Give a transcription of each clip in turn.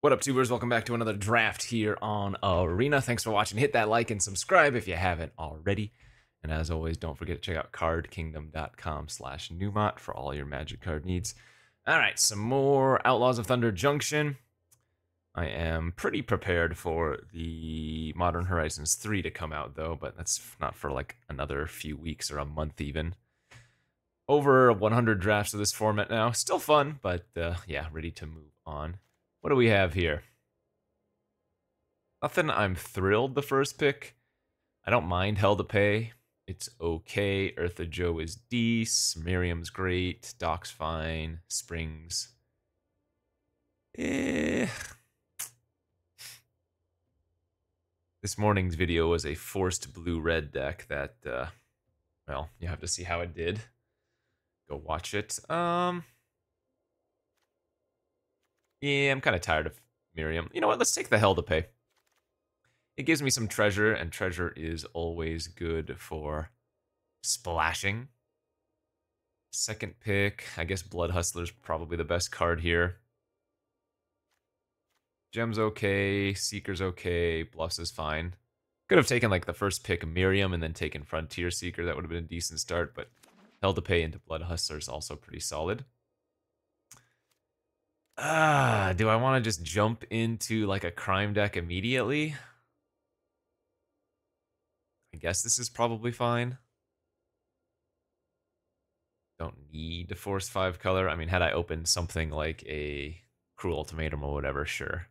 What up, tubers? Welcome back to another draft here on Arena. Thanks for watching. Hit that like and subscribe if you haven't already. And as always, don't forget to check out cardkingdom.com/Newmont for all your Magic card needs. All right, some more Outlaws of Thunder Junction. I am pretty prepared for the Modern Horizons 3 to come out, though, but that's not for like another few weeks or a month even. Over 100 drafts of this format now. Still fun, but yeah, ready to move on. What do we have here? Nothing I'm thrilled the first pick. I don't mind Hell to Pay. It's okay. Eartha Joe is decent. Miriam's great. Doc's fine. Springs. This morning's video was a forced blue-red deck that, well, you have to see how it did. Go watch it. Yeah, I'm kind of tired of Miriam. You know what? Let's take the Hell to Pay. It gives me some treasure, and treasure is always good for splashing. Second pick, I guess Blood Hustler's probably the best card here. Gem's okay, Seeker's okay, Bluffs is fine. Could have taken like the first pick Miriam and then taken Frontier Seeker. That would have been a decent start, but Hell to Pay into Blood Hustler is also pretty solid. Do I want to just jump into like a crime deck immediately? I guess this is probably fine. Don't need to force 5 color. I mean, had I opened something like a Cruel Ultimatum or whatever, sure.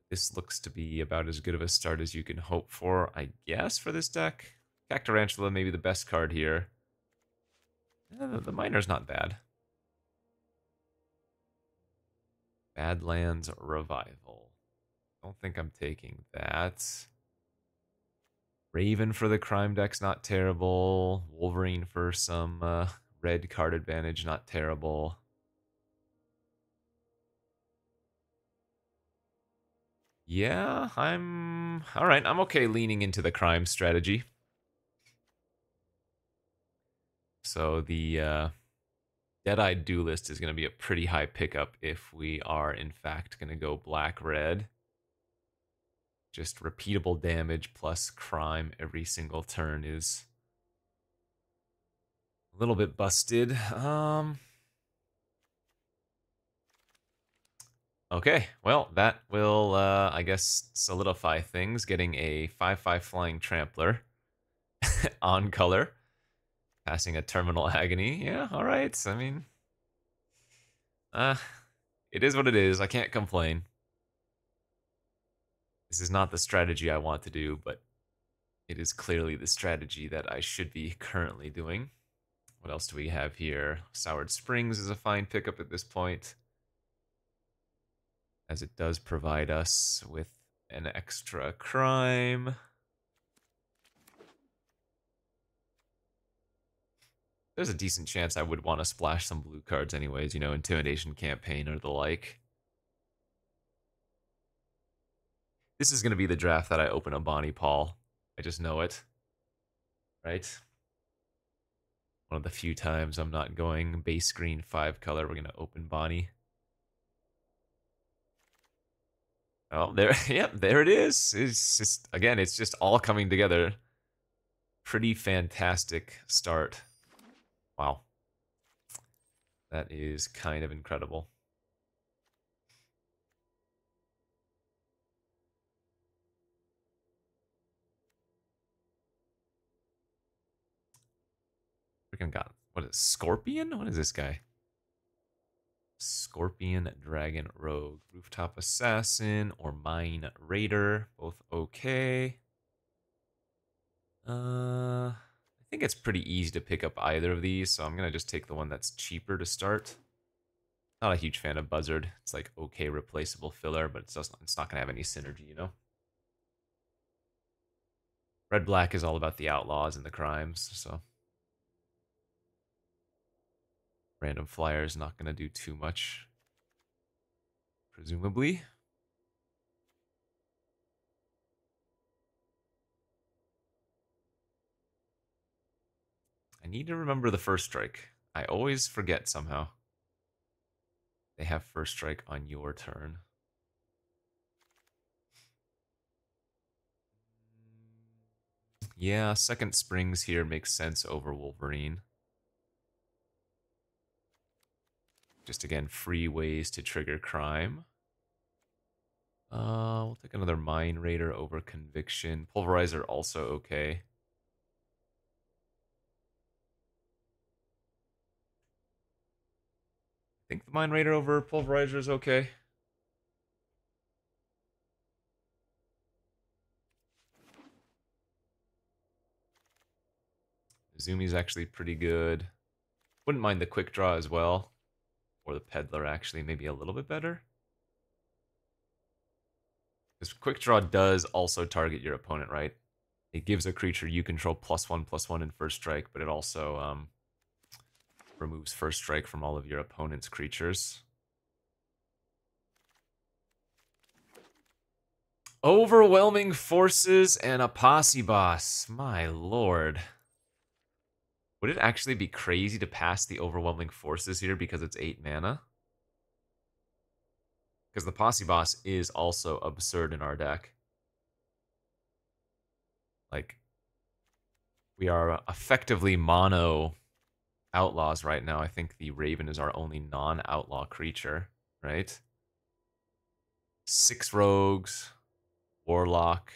This looks to be about as good of a start as you can hope for, I guess, for this deck. Cactarantula may be the best card here. The Miner's not bad. Badlands Revival. Don't think I'm taking that. Raven for the crime deck's not terrible. Wolverine for some red card advantage, not terrible. Yeah, alright, I'm okay leaning into the crime strategy. So the Dead-Eyed Duelist is going to be a pretty high pickup if we are, in fact, going to go black-red. Just repeatable damage plus crime every single turn is a little bit busted. Okay, well, that will, I guess, solidify things, getting a 5/5 Flying Trampler on color. Passing a Terminal Agony. Yeah, alright, I mean... it is what it is, I can't complain. This is not the strategy I want to do, but it is clearly the strategy that I should be currently doing. What else do we have here? Soured Springs is a fine pickup at this point, as it does provide us with an extra crime. There's a decent chance I would want to splash some blue cards anyways, you know, Intimidation Campaign or the like. This is going to be the draft that I open a Bonnie Paul. I just know it. Right? One of the few times I'm not going base green 5 color, we're going to open Bonnie. Oh, there, yep, there it is. It's just, again, it's just all coming together. Pretty fantastic start. Wow. That is kind of incredible. Freaking got, what is it, Scorpion? What is this guy? Scorpion, Dragon, Rogue, Rooftop Assassin, or Mine Raider. Both okay. I think it's pretty easy to pick up either of these, so I'm going to just take the one that's cheaper to start. Not a huge fan of Buzzard. It's like okay replaceable filler, but it's not going to have any synergy, you know? Red-Black is all about the outlaws and the crimes, so... Random Flyer is not going to do too much, presumably. I need to remember the first strike. I always forget somehow. They have first strike on your turn. Yeah, second springs here makes sense over Wolverine. Just again, free ways to trigger crime. We'll take another Mind Raider over Conviction. Pulverizer also okay. I think the Mind Raider over Pulverizer is okay. Zumi's actually pretty good. Wouldn't mind the Quick Draw as well. Or the Peddler actually, maybe a little bit better. Because Quick Draw does also target your opponent, right? It gives a creature you control +1/+1 in first strike, but it also removes first strike from all of your opponent's creatures. Overwhelming Forces and a Posse Boss. My lord. Would it actually be crazy to pass the Overwhelming Forces here because it's 8 mana? Because the Posse Boss is also absurd in our deck. Like, we are effectively mono outlaws right now. I think the Raven is our only non-outlaw creature, right? 6 rogues, Warlock.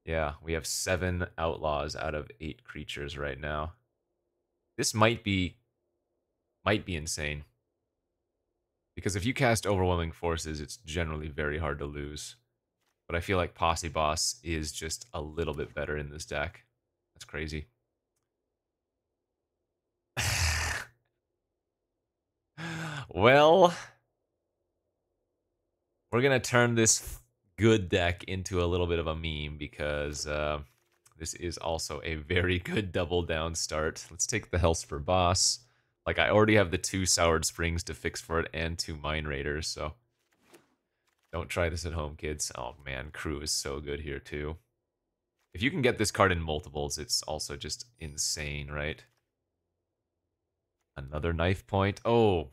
Yeah, we have 7 outlaws out of 8 creatures right now. This might be insane. Because if you cast Overwhelming Forces, it's generally very hard to lose. But I feel like Posse Boss is just a little bit better in this deck. That's crazy. Well, we're going to turn this good deck into a little bit of a meme because this is also a very good double down start. Let's take the Hellspur Boss. Like, I already have the 2 Soured Springs to fix for it and 2 Mind Raiders, so don't try this at home, kids. Oh man, Crew is so good here too. If you can get this card in multiples, it's also just insane, right? Another Knife Point. Oh,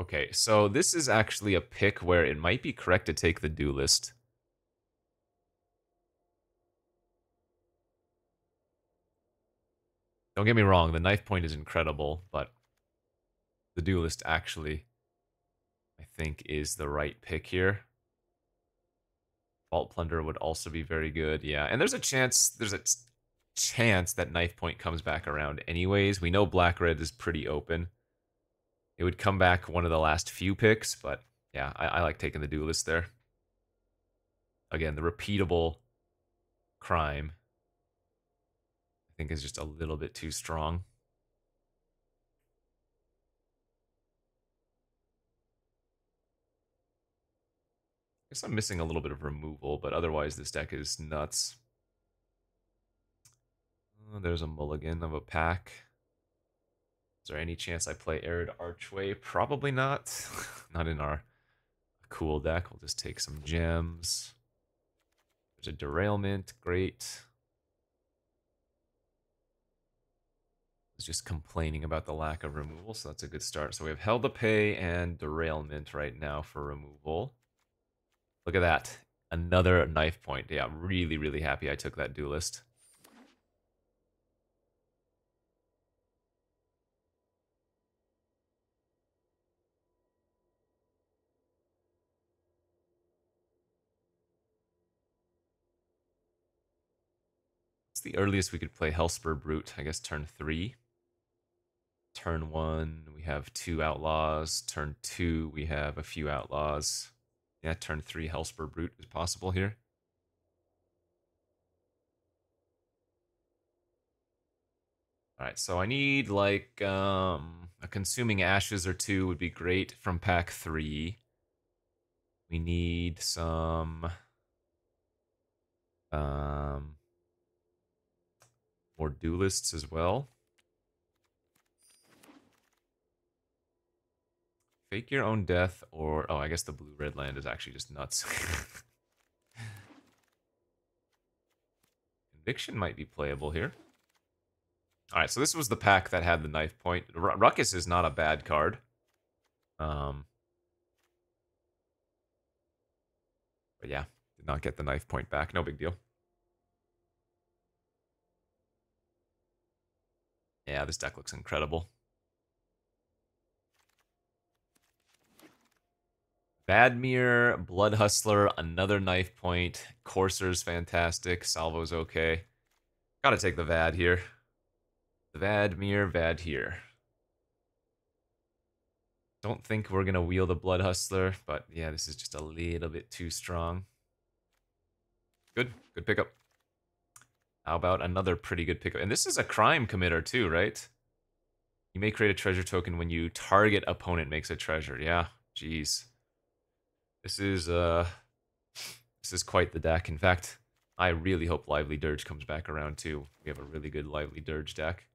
okay, so this is actually a pick where it might be correct to take the Duelist. Don't get me wrong, the Knife Point is incredible, but the Duelist actually, I think, is the right pick here. Vault Plunder would also be very good, yeah. And there's a chance that Knife Point comes back around anyways. We know Black-Red is pretty open. It would come back one of the last few picks, but yeah, I like taking the Duelist there. Again, the repeatable crime, I think, is just a little bit too strong. I guess I'm missing a little bit of removal, but otherwise this deck is nuts. Oh, there's a mulligan of a pack. Is there any chance I play Arid Archway? Probably not. Not in our cool deck. We'll just take some gems. There's a Derailment. Great. I was just complaining about the lack of removal, so that's a good start. So we have Hell to Pay and Derailment right now for removal. Look at that. Another Knife Point. Yeah, really, really happy I took that Duelist. What's the earliest we could play Hellspur Brute? I guess turn 3. Turn 1, we have 2 outlaws. Turn 2, we have a few outlaws. Yeah, turn 3 Hellspur Brute is possible here. Alright, so I need like a Consuming Ashes or 2 would be great from pack 3. We need some more Duelists as well. Fake Your Own Death or... Oh, I guess the blue-red land is actually just nuts. Conviction might be playable here. Alright, so this was the pack that had the Knife Point. Ruckus is not a bad card. Um, but yeah, did not get the knife point back. No big deal. Yeah, this deck looks incredible. Vadmir, Blood Hustler, another knife point. Courser's fantastic. Salvo's okay. Gotta take the Vad here. Vadmir, Vad here. Don't think we're gonna wheel the Blood Hustler, but yeah, this is just a little bit too strong. Good pickup. How about another pretty good pickup? And this is a crime committer too, right? You may create a treasure token when you target opponent makes a treasure. Yeah, jeez. This is quite the deck. In fact, I really hope Lively Dirge comes back around too. We have a really good Lively Dirge deck.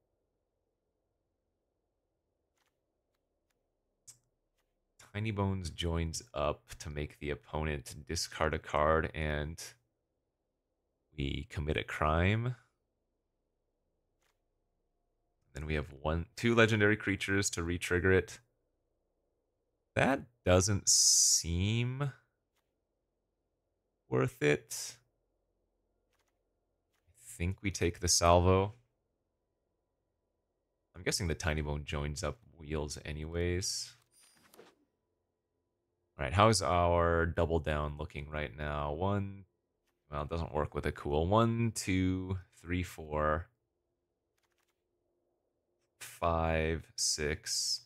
Tiny Bones joins up to make the opponent discard a card, and we commit a crime. Then we have two legendary creatures to re-trigger it. That doesn't seem worth it. I think we take the salvo. I'm guessing the Tiny Bone joins up wheels anyways. All right, how's our double down looking right now? Well, it doesn't work with a cool. 1, 2, 3, 4, 5, 6,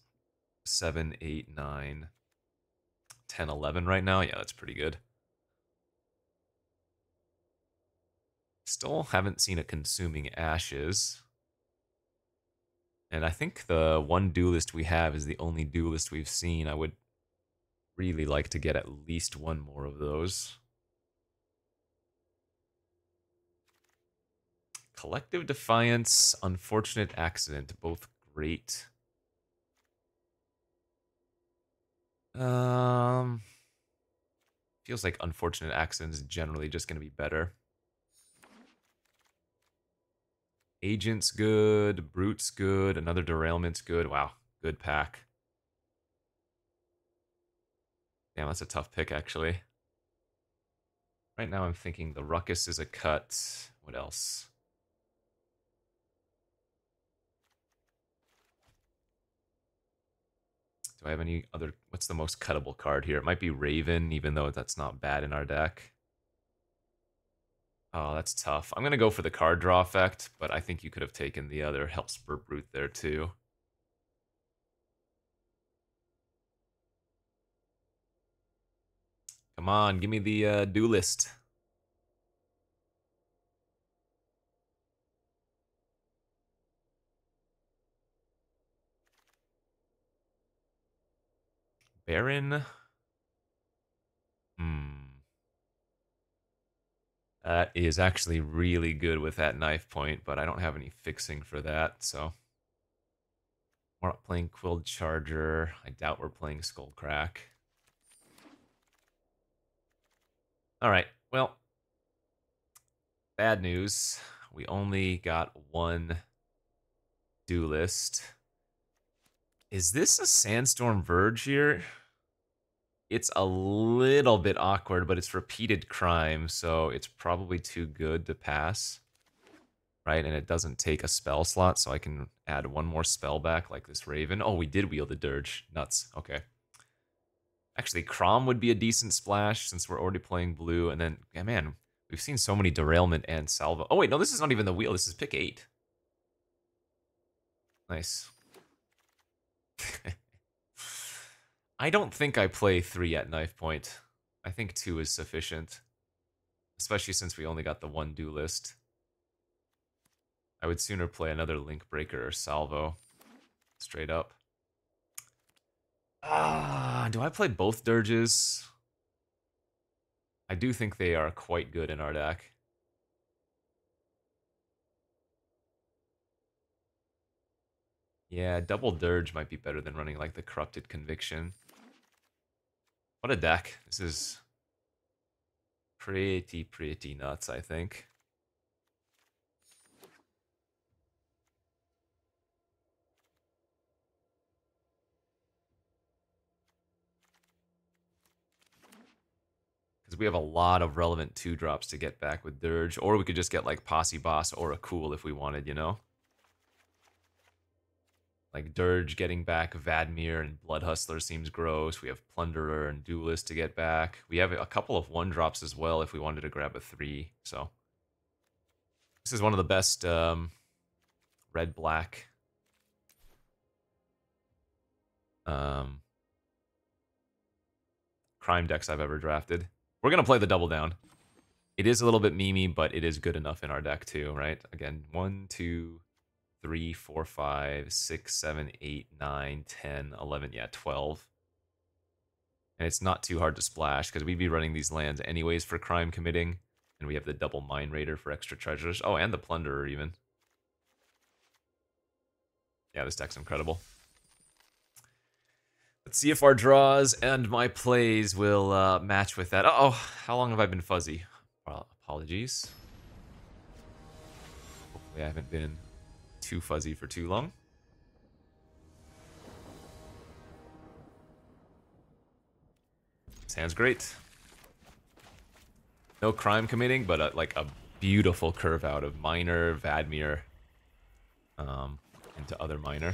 7, 8, 9, 10, 11 right now. Yeah, that's pretty good. Still haven't seen a Consuming Ashes. And I think the one duelist we have is the only duelist we've seen. I would really like to get at least one more of those. Collective Defiance, Unfortunate Accident, both great. Feels like Unfortunate Accident is generally just going to be better. Agent's good, Brute's good, another Derailment's good. Wow, good pack. Damn, that's a tough pick, actually. Right now I'm thinking the Ruckus is a cut. What else? Do I have any other... What's the most cuttable card here? It might be Raven, even though that's not bad in our deck. Oh, that's tough. I'm going to go for the card draw effect, but I think you could have taken the other Hellspur Brute there, too. Come on, give me the duelist. Baron? That is actually really good with that knife point, but I don't have any fixing for that, so... We're not playing Quilled Charger. I doubt we're playing Skullcrack. Alright, well... Bad news. We only got one duelist. Is this a Sandstorm Verge here? It's a little bit awkward, but it's repeated crime, so it's probably too good to pass. Right, and it doesn't take a spell slot, so I can add one more spell back, like this Raven. Oh, we did wield the Dirge. Nuts. Okay. Actually, Crom would be a decent splash, since we're already playing blue, and then, yeah, man, we've seen so many Derailment and Salvo. Oh, wait, no, this is not even the wheel. This is pick 8. Nice. I don't think I play 3 at knife point. I think 2 is sufficient. Especially since we only got the one duelist. I would sooner play another Link Breaker or Salvo. Straight up. Do I play both Dirges? I do think they are quite good in our deck. Yeah, double Dirge might be better than running like the Corrupted Conviction. What a deck. This is pretty nuts, I think. we have a lot of relevant 2-drops to get back with Dirge, or we could just get like Posse Boss or a Cool if we wanted, you know? Like Dirge getting back Vadmir and Blood Hustler seems gross. We have Plunderer and Duelist to get back. We have a couple of 1-drops as well if we wanted to grab a 3, so... This is one of the best red-black crime decks I've ever drafted. We're going to play the Double Down. It is a little bit memey, but it is good enough in our deck too, right? Again, 1, 2, 3, 4, 5, 6, 7, 8, 9, 10, 11, yeah, 12. And it's not too hard to splash, because we'd be running these lands anyways for crime committing. And we have the double Mine Raider for extra treasures. Oh, and the Plunderer even. Yeah, this deck's incredible. Let's see if our draws and my plays will match with that. Uh-oh, how long have I been fuzzy? Well, apologies. Hopefully I haven't been too fuzzy for too long. This hand's great. No crime committing, but like a beautiful curve out of Miner, Vadmir, into other Miner.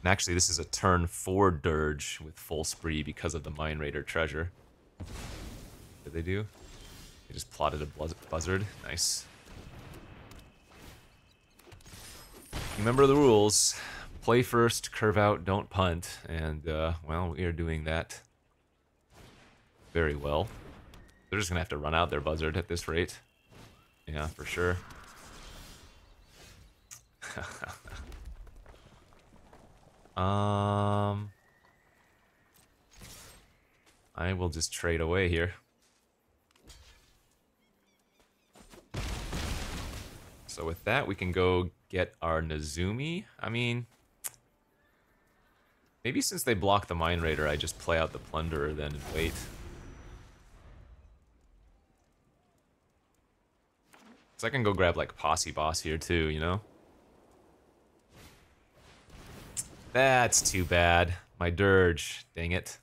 And actually, this is a turn 4 Dirge with full spree because of the Mine Raider treasure. What did they do? They just plotted a buzzard. Nice. Remember the rules. Play first, curve out, don't punt. And, well, we are doing that very well. They're just going to have to run out their buzzard at this rate. Yeah, for sure. I will just trade away here. So with that, we can go get our Nezumi. I mean, maybe since they block the Mine Raider, I just play out the Plunderer then and wait. So I can go grab like Posse Boss here too, you know? That's too bad. My Dirge, dang it.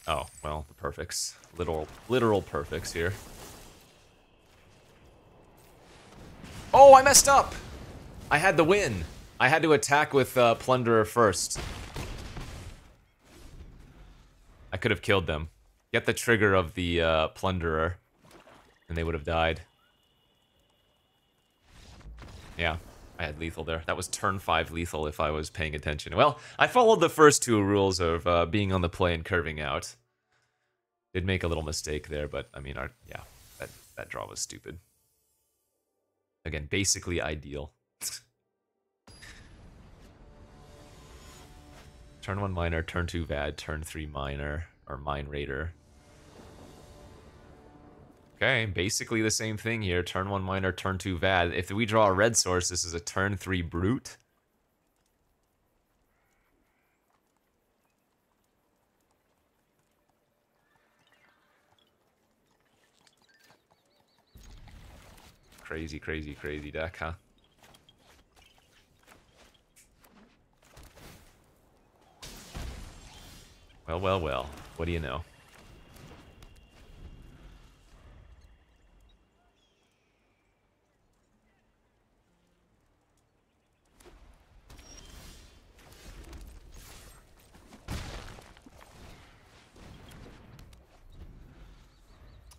Oh, well, the perfects. Literal perfects here. Oh, I messed up! I had the win. I had to attack with Plunderer first. I could have killed them. Get the trigger of the Plunderer, and they would have died. Yeah, I had lethal there. That was turn 5 lethal if I was paying attention. Well, I followed the first 2 rules of being on the play and curving out. Did make a little mistake there, but I mean, yeah, that draw was stupid. Again, basically ideal. Turn 1 Miner, turn 2 Vad, turn 3 Miner, or Mine Raider. Okay, basically the same thing here. Turn 1 Miner, turn 2 Vad. If we draw a red source, this is a turn 3 Brute. Crazy, crazy, crazy deck, huh? Well, well, well. What do you know?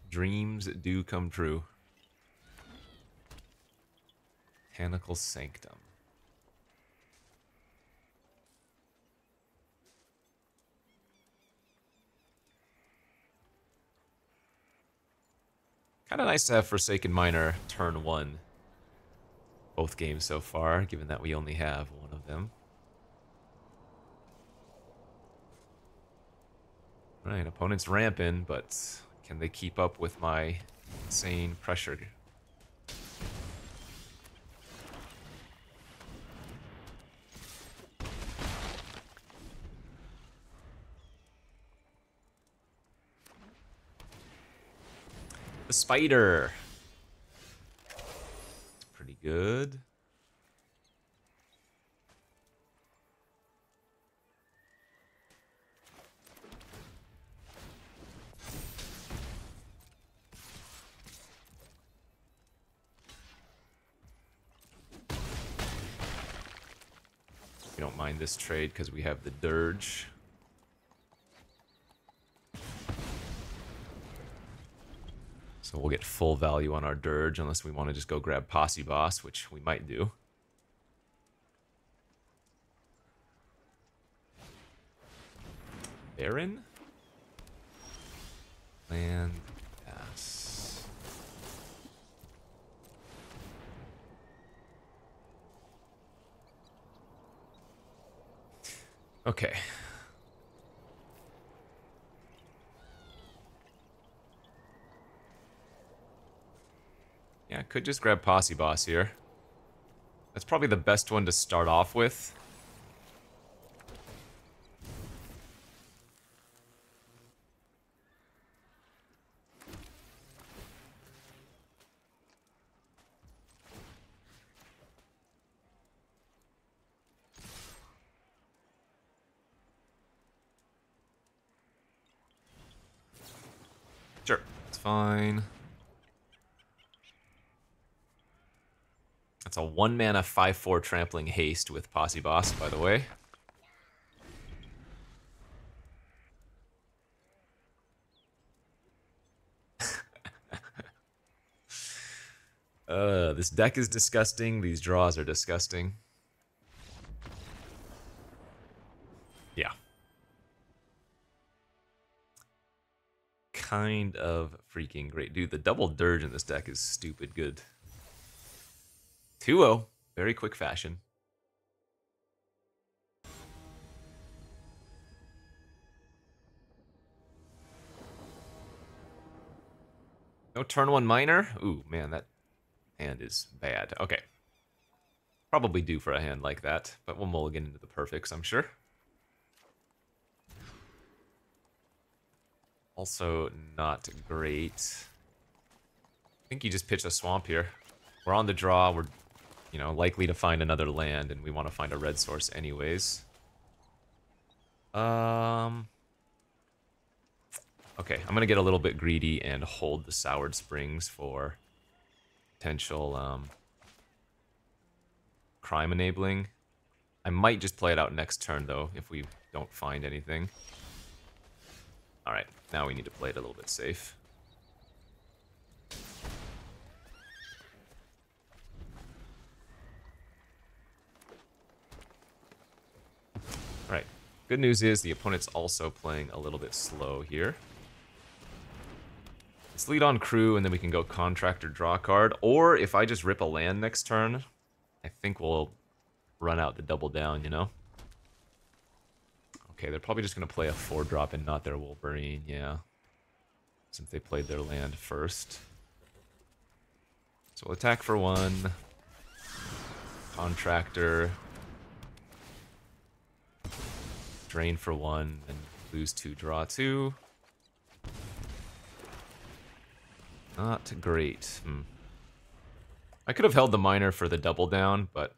Dreams do come true. Botanical Sanctum. Kind of nice to have Forsaken Miner turn 1. Both games so far, given that we only have one of them. Right, opponent's ramping, but can they keep up with my insane pressure? The spider. It's pretty good. We don't mind this trade because we have the Dirge. So we'll get full value on our Dirge unless we want to just go grab Posse Boss, which we might do. Baron? Land pass. Okay. Yeah, I could just grab Posse Boss here. That's probably the best one to start off with. Sure, it's fine. That's a 1-mana 5/4 trampling haste with Posse Boss, by the way. This deck is disgusting. These draws are disgusting. Yeah. Kind of freaking great. Dude, the double Dirge in this deck is stupid good. 2-0. Very quick fashion. No turn 1 miner? Ooh, man, that hand is bad. Okay. Probably due for a hand like that, but we'll mulligan into the perfects, I'm sure. Also not great. I think you just pitch a swamp here. We're on the draw, we're, you know, likely to find another land, and we want to find a red source anyways. Okay, I'm gonna get a little bit greedy and hold the Soured Springs for potential crime enabling. I might just play it out next turn though if we don't find anything. Alright, now we need to play it a little bit safe. Alright, good news is the opponent's also playing a little bit slow here. Let's lead on crew and then we can go contractor, draw a card. Or if I just rip a land next turn, I think we'll run out the double down, you know? Okay, they're probably just going to play a 4-drop and not their Wolverine, yeah. Since they played their land first. So we'll attack for 1. Contractor. Drain for 1 and lose 2, draw 2. Not great. I could have held the miner for the double down, but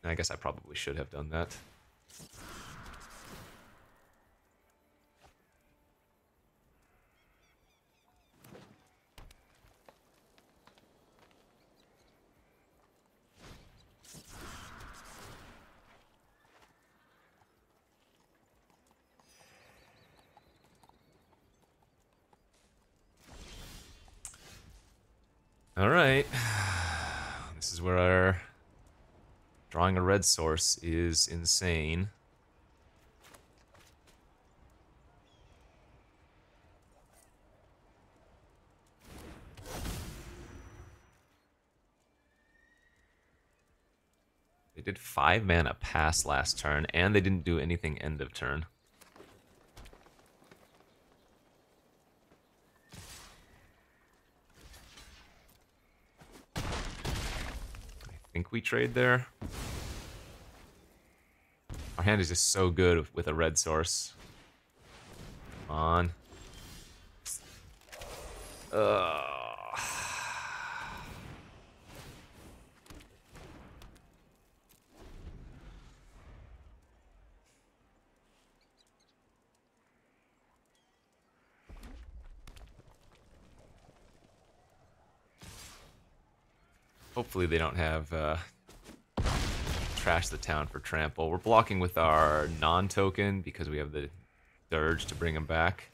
I guess I probably should have done that. Alright. This is where our drawing a red source is insane. They did 5 mana pass last turn, and they didn't do anything end of turn. I think we trade there. Our hand is just so good with a red source. Come on. Uh, Hopefully they don't have trash the town for trample. We're blocking with our non-token because we have the Dirge to bring him back.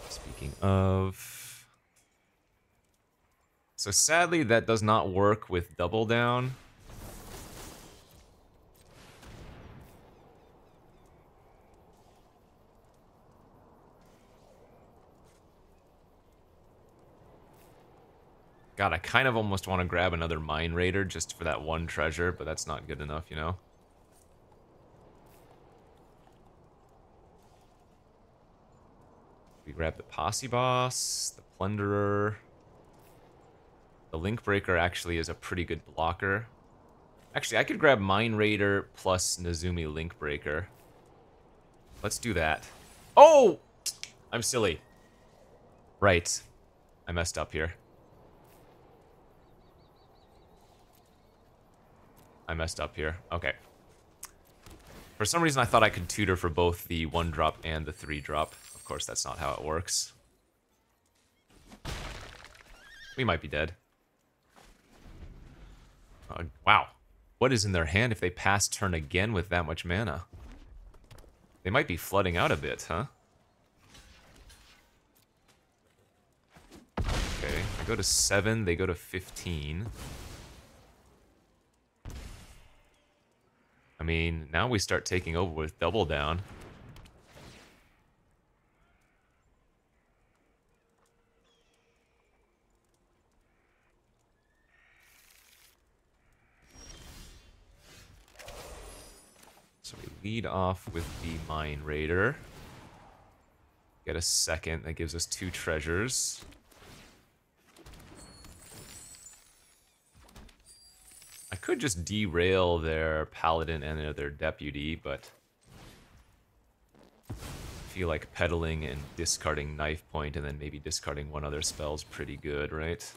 Speaking of... So sadly that does not work with double down. God, I kind of almost want to grab another Mine Raider just for that one treasure, but that's not good enough, you know? We grab the Posse Boss, the Plunderer. The Link Breaker actually is a pretty good blocker. Actually, I could grab Mine Raider plus Nezumi Link Breaker. Let's do that. Oh! I'm silly. Right. I messed up here. Okay. For some reason, I thought I could tutor for both the 1-drop and the 3-drop. Of course, that's not how it works. We might be dead. Wow. What is in their hand if they pass turn again with that much mana? They might be flooding out a bit, huh? Okay, I go to 7, they go to 15. I mean, now we start taking over with double down. So we lead off with the Mine Raider. Get a second, that gives us 2 treasures. I could just derail their Paladin and their Deputy, but I feel like pedaling and discarding Knife Point and then maybe discarding one other spell's pretty good, right?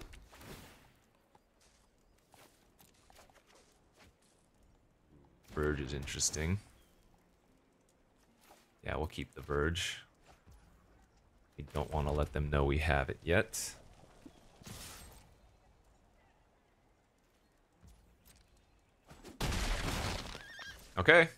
Verge is interesting. Yeah, we'll keep the Verge. We don't want to let them know we have it yet. Okay.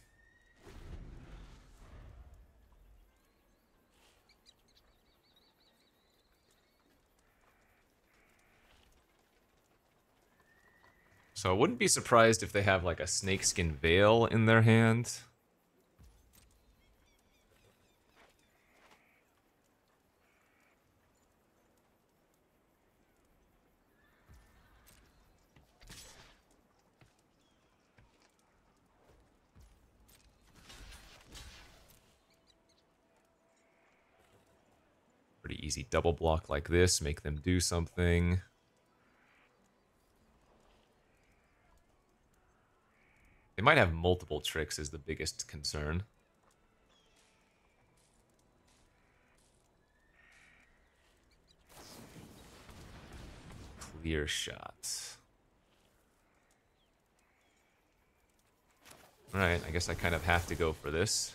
So I wouldn't be surprised if they have like a Snakeskin Veil in their hand. Pretty easy double block like this, make them do something. They might have multiple tricks is the biggest concern. Clear shot. Alright, I guess I kind of have to go for this.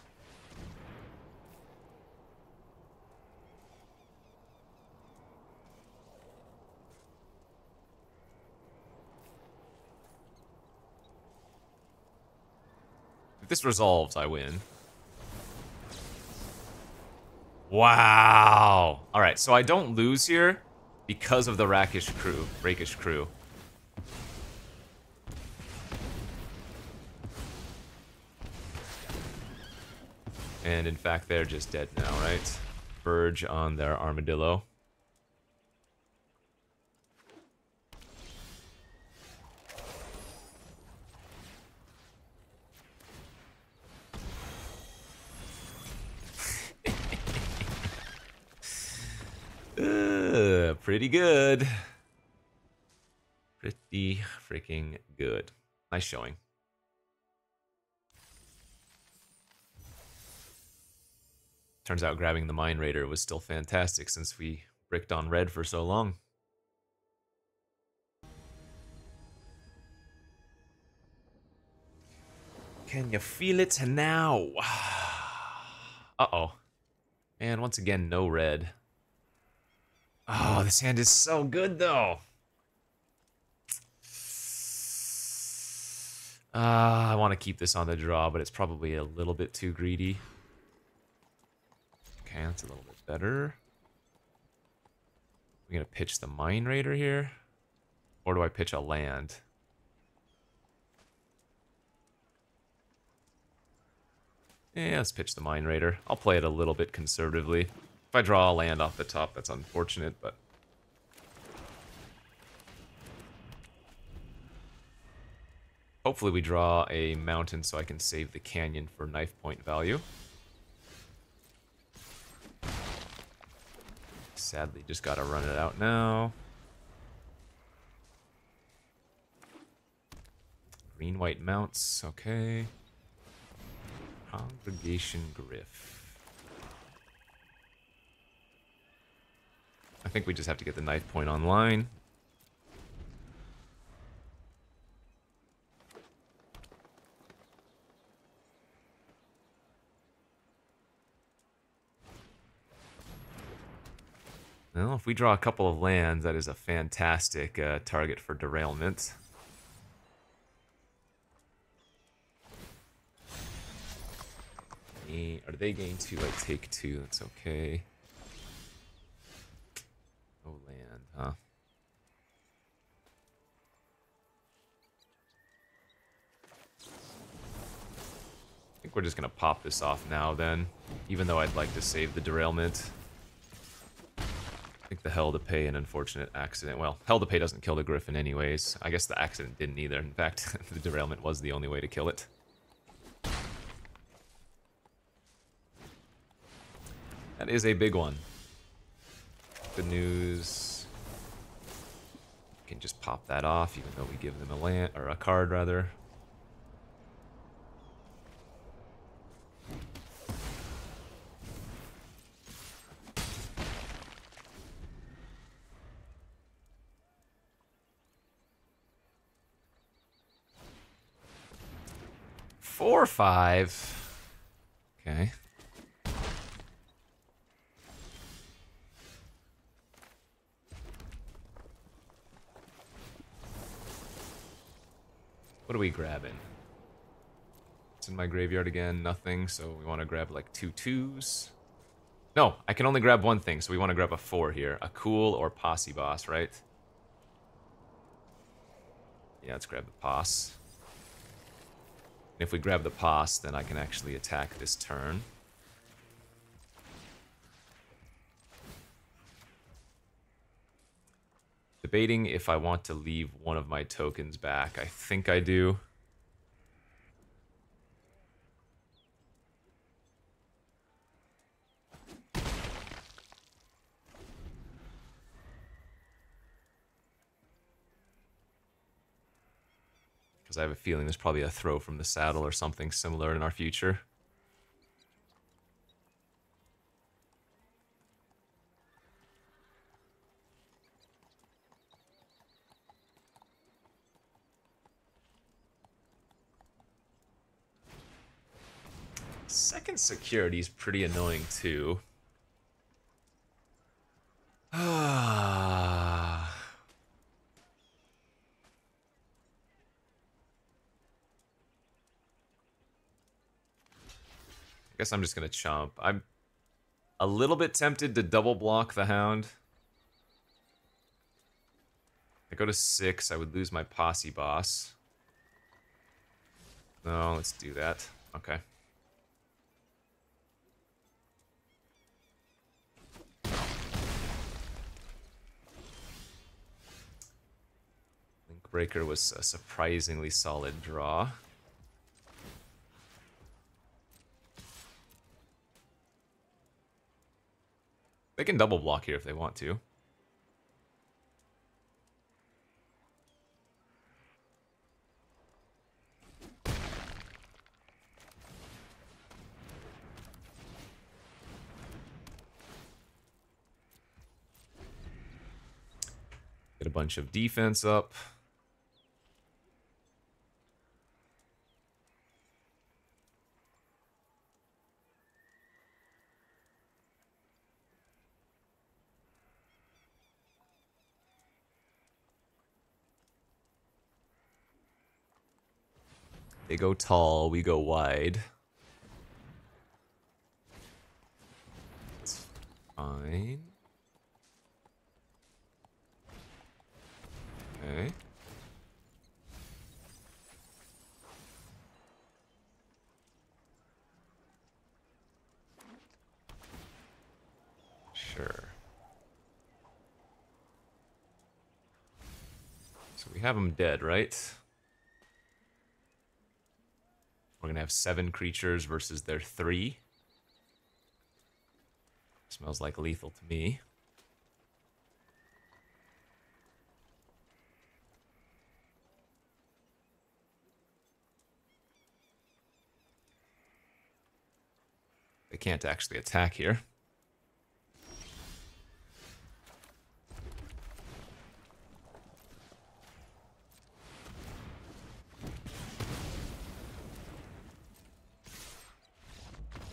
If this resolves, I win. Wow! Alright, so I don't lose here because of the rakish crew. And in fact, they're just dead now, right? Verge on their armadillo. Pretty good. Pretty freaking good. Nice showing. Turns out grabbing the Mine Raider was still fantastic since we bricked on red for so long. Can you feel it now? Uh-oh. Man, once again, no red. Oh, this hand is so good, though. I want to keep this on the draw, but it's probably a little bit too greedy. Okay, that's a little bit better. We gonna pitch the Mine Raider here? Or do I pitch a land? Yeah, let's pitch the Mine Raider. I'll play it a little bit conservatively. If I draw a land off the top, that's unfortunate, but... hopefully we draw a mountain so I can save the canyon for knife point value. Sadly, just gotta run it out now. Green-white mounts, okay. Congregation Gryff. I think we just have to get the knife point online. Well, if we draw a couple of lands, that is a fantastic target for derailment. Are they going to like take two? That's okay. No land, huh? I think we're just gonna pop this off now then, even though I'd like to save the derailment. I think the Hell to Pay an unfortunate accident. Well, Hell to Pay doesn't kill the Griffin anyways. I guess the accident didn't either. In fact, the derailment was the only way to kill it. That is a big one. Good news. We can just pop that off, even though we give them a land, or a card rather. Four or five. Okay. What are we grabbing? It's in my graveyard again, nothing, so we want to grab like 2 2s. No, I can only grab one thing, so we want to grab a 4 here. A Cool or Posse Boss, right? Yeah, let's grab the Posse. If we grab the Posse, then I can actually attack this turn. Debating if I want to leave one of my tokens back. I think I do. Because I have a feeling there's probably a throw from the saddle or something similar in our future. Second security is pretty annoying too. I guess I'm just gonna chomp. I'm a little bit tempted to double block the Hound. If I go to 6, I would lose my Posse Boss. No, let's do that. Okay. Link Breaker was a surprisingly solid draw. They can double block here if they want to. Get a bunch of defense up. They go tall, we go wide. That's fine. Okay. Sure. So we have them dead, right? We're gonna have 7 creatures versus their 3. Smells like lethal to me. They can't actually attack here.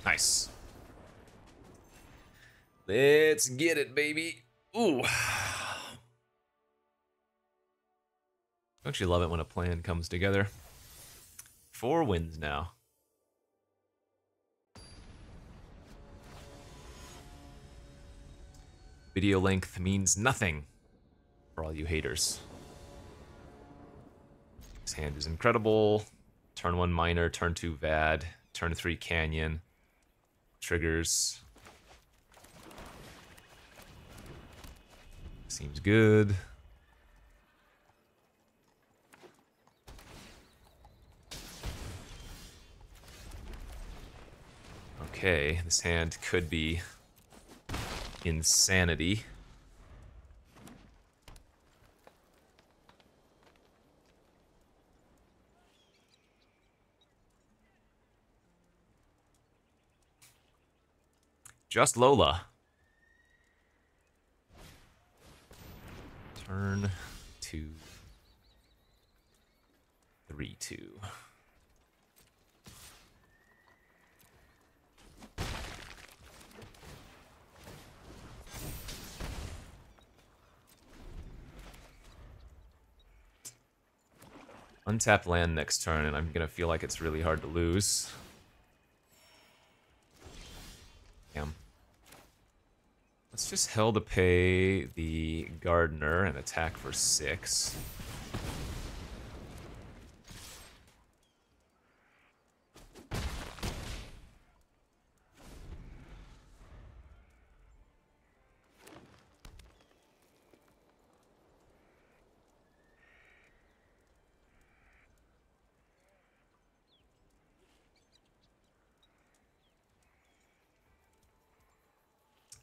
Nice. Let's get it, baby. Ooh. Don't you love it when a plan comes together? 4 wins now. Video length means nothing for all you haters. This hand is incredible. Turn 1 Miner, turn 2 Vad, turn 3 Canyon. Triggers. Seems good. Okay, this hand could be insanity. Just Lola. Turn 2, 3, 2. Untap land next turn, and I'm gonna feel like it's really hard to lose. Damn. Let's just hell to pay the Gardener and attack for 6.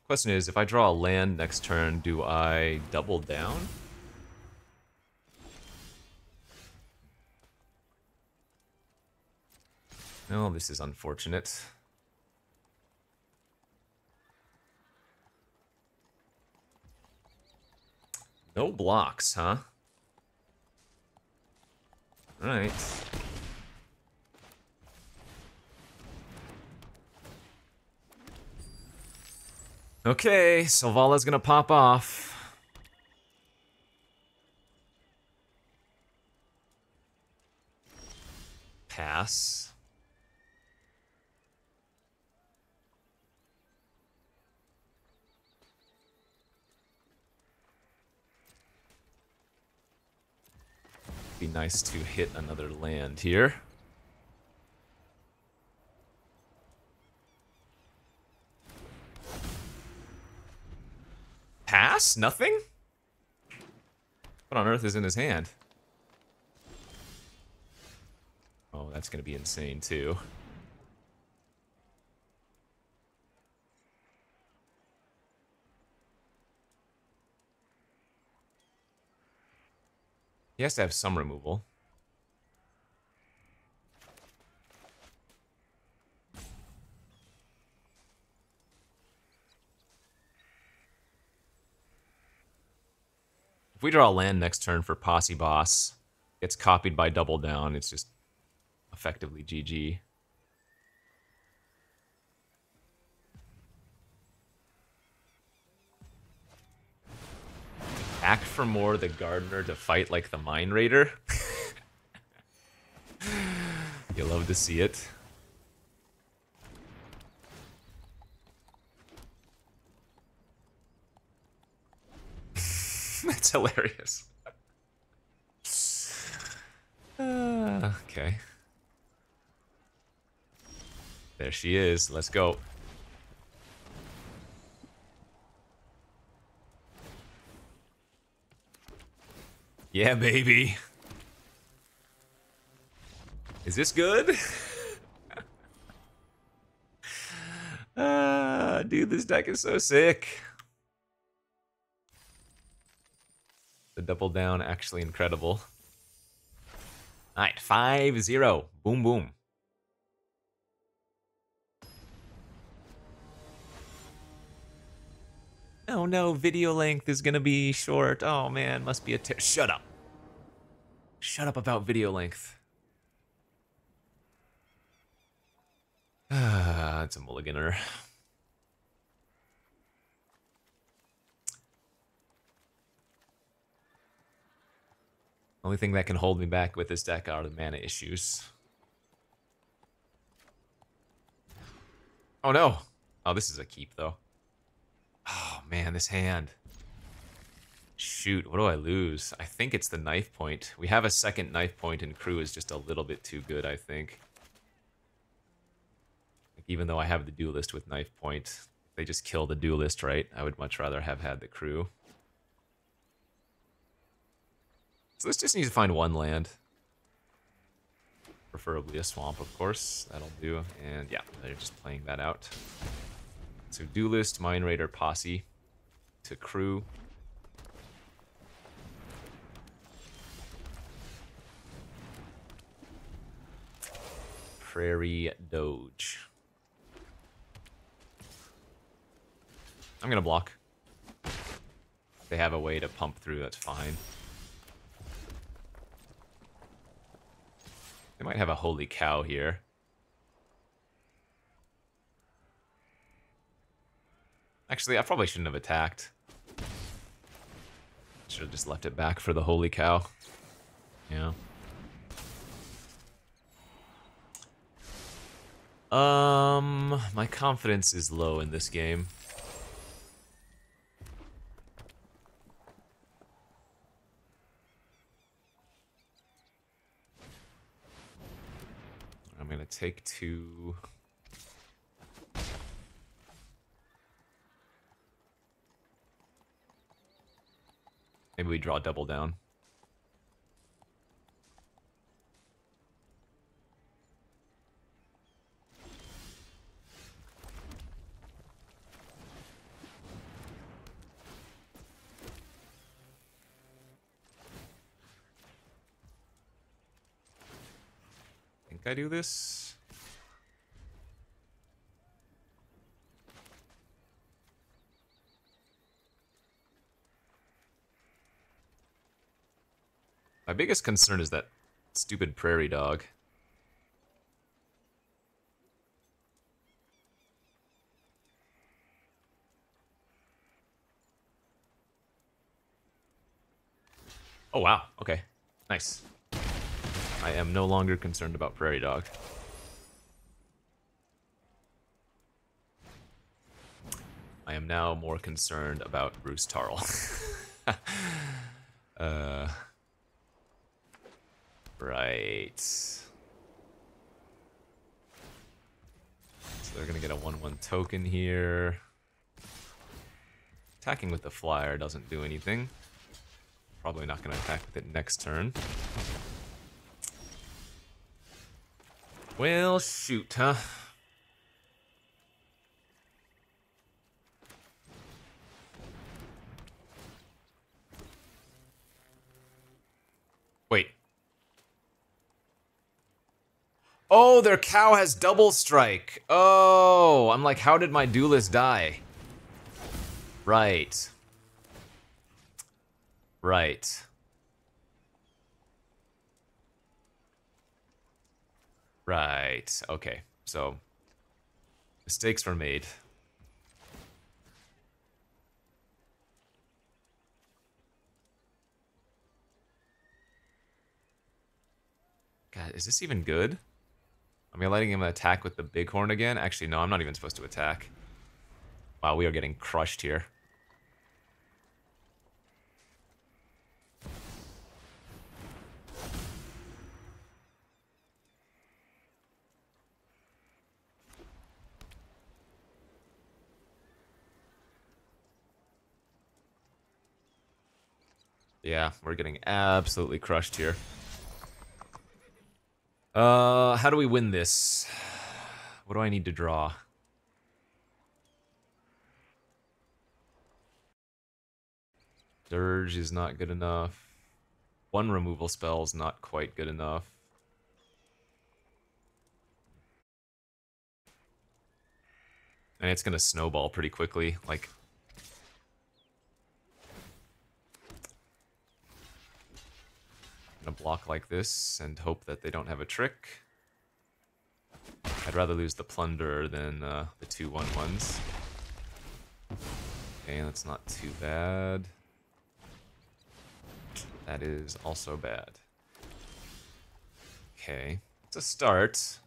Question is, if I draw a land next turn, do I double down? No, this is unfortunate. No blocks, huh? Alright. Okay, Selvalla's gonna pop off. Pass. Be nice to hit another land here. Pass? Nothing? What on earth is in his hand? Oh, that's gonna be insane too. He has to have some removal. If we draw land next turn for Posse Boss, gets copied by Double Down, it's just effectively GG. Act for more the Gardener to fight like the Mine Raider. You love to see it. That's hilarious. Okay. There she is. Let's go. Yeah, baby. Is this good? Dude, this deck is so sick. The Double Down, actually incredible. Alright, 5-0. Boom, boom. Oh no, video length is gonna be short. Oh man, must be a shut up. Shut up about video length. It's a mulliganer. Only thing that can hold me back with this deck are the mana issues. Oh no! Oh, this is a keep though. Oh man, this hand. Shoot, what do I lose? I think it's the knife point. We have a second knife point and crew is just a little bit too good, I think. Like, even though I have the duelist with knife point, if they just kill the duelist, right? I would much rather have had the crew. So this just needs to find one land. Preferably a swamp, of course. That'll do. And yeah, they're just playing that out. So duelist, Mine Raider, Posse to crew. Prairie Doge. I'm gonna block. If they have a way to pump through, that's fine. They might have a holy cow here. Actually, I probably shouldn't have attacked. Should have just left it back for the holy cow. Yeah. My confidence is low in this game. I'm gonna take 2. Maybe we draw Double Down. I do this? My biggest concern is that stupid prairie dog. Oh wow, okay. Nice. I am no longer concerned about Prairie Dog. I am now more concerned about Bruse Tarl. Right. So they're gonna get a 1/1 token here. Attacking with the flyer doesn't do anything. Probably not gonna attack with it next turn. Well, shoot, huh? Wait. Oh, their cow has double strike. Oh, I'm like, how did my duelist die? Right. Right. Right. Okay. So, mistakes were made. God, is this even good? Am I letting him attack with the bighorn again? Actually, no, I'm not even supposed to attack. Wow, we are getting crushed here. Yeah, we're getting absolutely crushed here. How do we win this? What do I need to draw? Dirge is not good enough. One removal spell is not quite good enough. And it's gonna snowball pretty quickly, like... I'm gonna block like this and hope that they don't have a trick. I'd rather lose the Plunder than the 2/1/1s. Okay, that's not too bad. That is also bad. Okay, it's a start.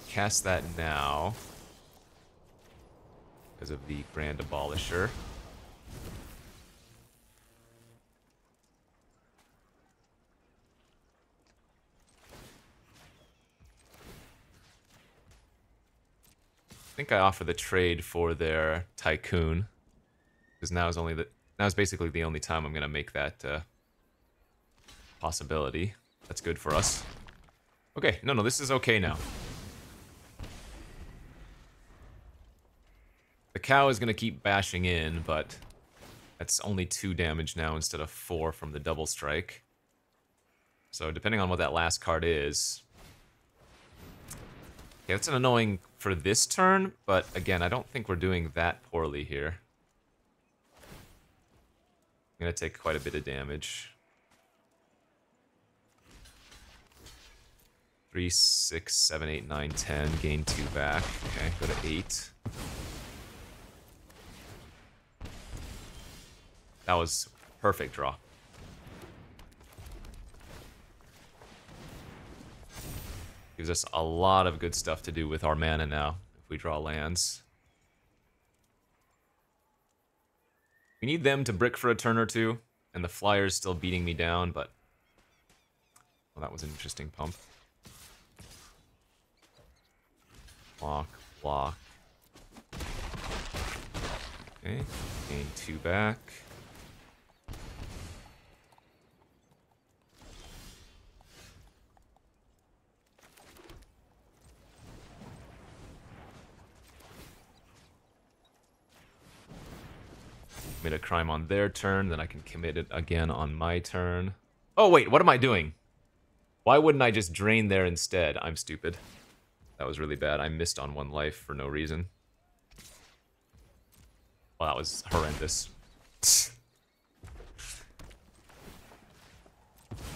Cast that now because of the Grand Abolisher. I think I offer the trade for their Tycoon, because now is basically the only time I'm gonna make that possibility. That's good for us. Okay, no, this is okay now. The cow is gonna keep bashing in, but that's only 2 damage now instead of 4 from the double strike. So depending on what that last card is. Okay, that's an annoying for this turn, but again, I don't think we're doing that poorly here. I'm gonna take quite a bit of damage. 3, 6, 7, 8, 9, 10. Gain 2 back. Okay, go to 8. That was perfect draw. Gives us a lot of good stuff to do with our mana now, if we draw lands. We need them to brick for a turn or two, and the Flyer's still beating me down, but... Well, that was an interesting pump. Block, block. Okay, gain 2 back. Commit a crime on their turn, then I can commit it again on my turn. Oh wait, what am I doing? Why wouldn't I just drain there instead? I'm stupid. That was really bad. I missed on 1 life for no reason. Well, that was horrendous.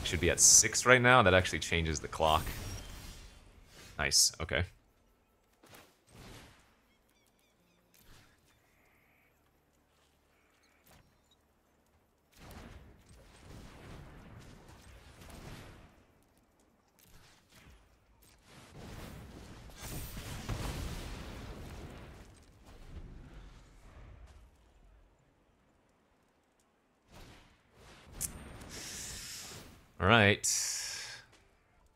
Should be at 6 right now. That actually changes the clock. Nice, okay. Alright.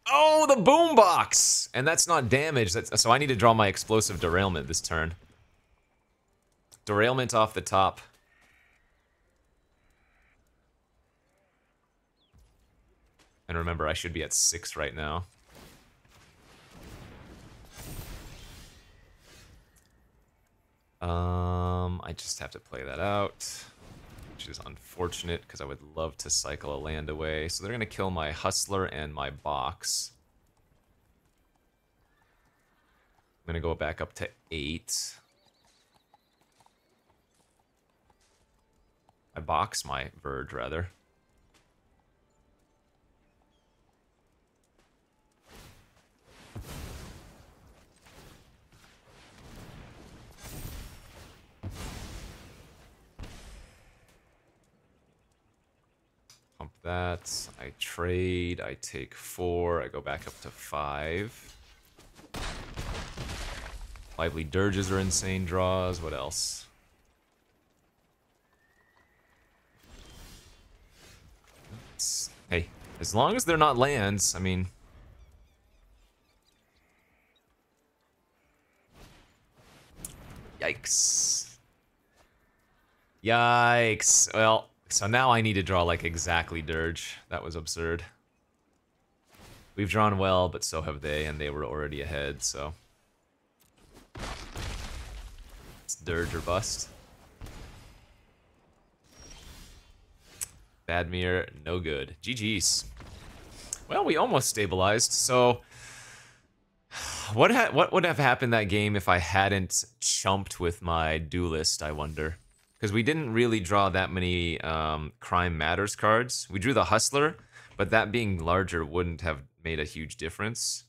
Oh, the boombox! And that's not damage, so I need to draw my explosive derailment this turn. Derailment off the top. And remember, I should be at 6 right now. I just have to play that out, which is unfortunate because I would love to cycle a land away. So they're going to kill my Hustler and my box. I'm going to go back up to 8. I box my Verge, rather. Pump that. I trade. I take 4. I go back up to 5. Lively Dirges are insane draws. What else? Hey, as long as they're not lands, I mean... Yikes. Yikes. Well, so now I need to draw, like, exactly Dirge. That was absurd. We've drawn well, but so have they, and they were already ahead, so... It's Dirge or bust. Badmir, no good. GG's. Well, we almost stabilized, so... What would have happened that game if I hadn't chumped with my Duelist, I wonder? Because we didn't really draw that many Crime Matters cards. We drew the Hustler, but that being larger wouldn't have made a huge difference.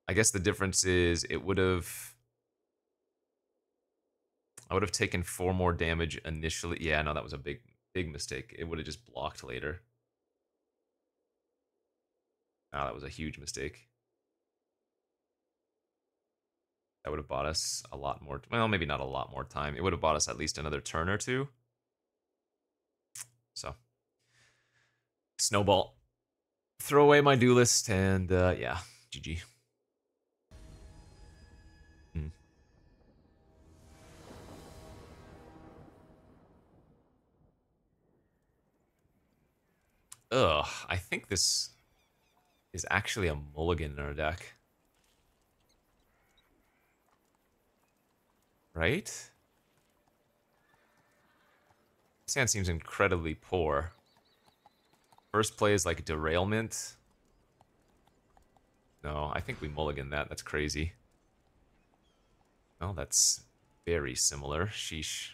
I guess the difference is it would have... I would have taken 4 more damage initially. Yeah, no, that was a big mistake. It would have just blocked later. Oh, that was a huge mistake. That would have bought us a lot more... Well, maybe not a lot more time. It would have bought us at least another turn or 2. So. Snowball. Throw away my Duelist, and yeah, GG. Ugh, I think this is actually a mulligan in our deck. Right? This hand seems incredibly poor. First play is like Derailment. No, I think we mulligan that. That's crazy. Well, that's very similar. Sheesh.